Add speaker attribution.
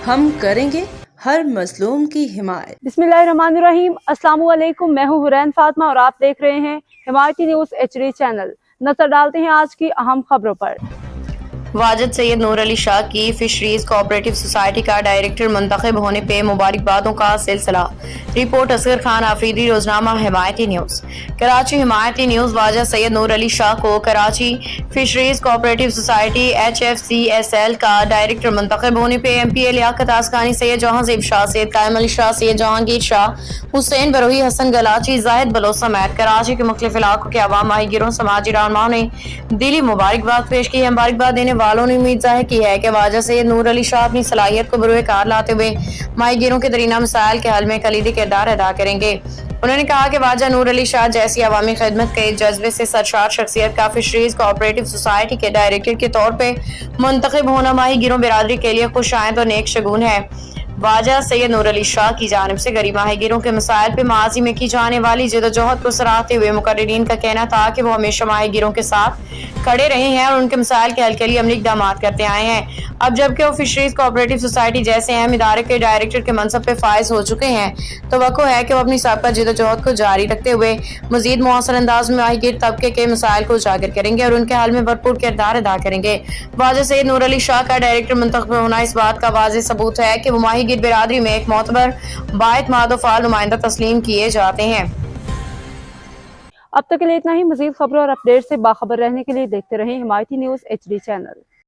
Speaker 1: ہم کریں گے ہر مظلوم کی حمایت۔
Speaker 2: बिस्मिल्लाहिर्रहमानिर्रहीम। अस्सलाम वालेकुम। मैं हूँ हुरैन फातिमा और आप देख रहे हैं हिमायती न्यूज़ HD चैनल। नजर डालते हैं आज की अहम खबरों पर।
Speaker 3: वाजिद सैयद नूर अली शाह की फिशरीज कोऑपरेटिव सोसाइटी का डायरेक्टर मुंतखब होने पे मुबारकबादों का सिलसिला। रिपोर्ट असगर खान आफरीदी, रोजनामा हिमायती न्यूज़। कराची हिमायती न्यूज़। वाजिद सैयद नूर अली शाह को Karachi fisheries cooperative society HFCSL का डायरेक्टर मुंतखब होने पे MPA लियाकत आसकानी, सैयद जहांज़ेब शाह, सैयद कायम अली शाह, सैयद जहांगीर शाह, हुसैन बरोही, हसन गलाची, जाहिद बलोच समेत कराची के मुख्तलिफ इलाकों के अवाम, माहीगीरों, समाजी रहनुमाओं ने दिली मुबारकबाद पेश की है। मुबारकबाद देने वालों ने उम्मीद जाहिर की है कि वाजिद सैयद नूर अली शाह अपनी सलाहियत को बरूए कार लाते हुए माहीगीरों के दरीना मसाइल के हल में कलीदी किरदार अदा करेंगे। उन्होंने कहा कि वाजिद नूर अली शाह जैसी अवामी खिदमत के जज्बे से सरशार शख्सियत का फिशरीज कोऑपरेटिव सोसाइटी के डायरेक्टर के तौर पर मुंतखब होना माहीगीरों बिरादरी के लिए खुशाइंद और नेक शगुन है। वाजिद सैयद नूर अली शाह की जानिब से गरीब माहीगीरों के मसाइल पे माजी में की जाने वाली जदोजहद को सराहते हुए मुकर्रिरीन का कहना था कि वो हमेशा माहीगीरों के साथ खड़े रहे हैं और उनके मसाइल के हल के लिए अमली इक़दामात करते आए हैं। अब जबकि वो फिशरीज कोऑपरेटिव सोसाइटी जैसे अहम इदारे के डायरेक्टर के मनसब पे फाइज हो चुके हैं, तो वक़्त है कि वो अपनी साबिक़ा जदोजहद को जारी रखते हुए मज़ीद मुअस्सर अंदाज में माहीगीर तबके के मसाइल को उजागर करेंगे और उनके हल में भरपूर किरदार अदा करेंगे। वाजिद सैयद नूर अली शाह का डायरेक्टर मुंतखब होना इस बात का वाज़ेह सबूत है कि वो माहीगीर बिरादरी में एक मोतबर बाएतमाद और फाल नुमाइंदा तस्लीम किए जाते हैं।
Speaker 2: अब तक के लिए इतना ही। मज़ीद खबरों और अपडेट से बाखबर रहने के लिए देखते रहें हिमायती न्यूज़ HD चैनल।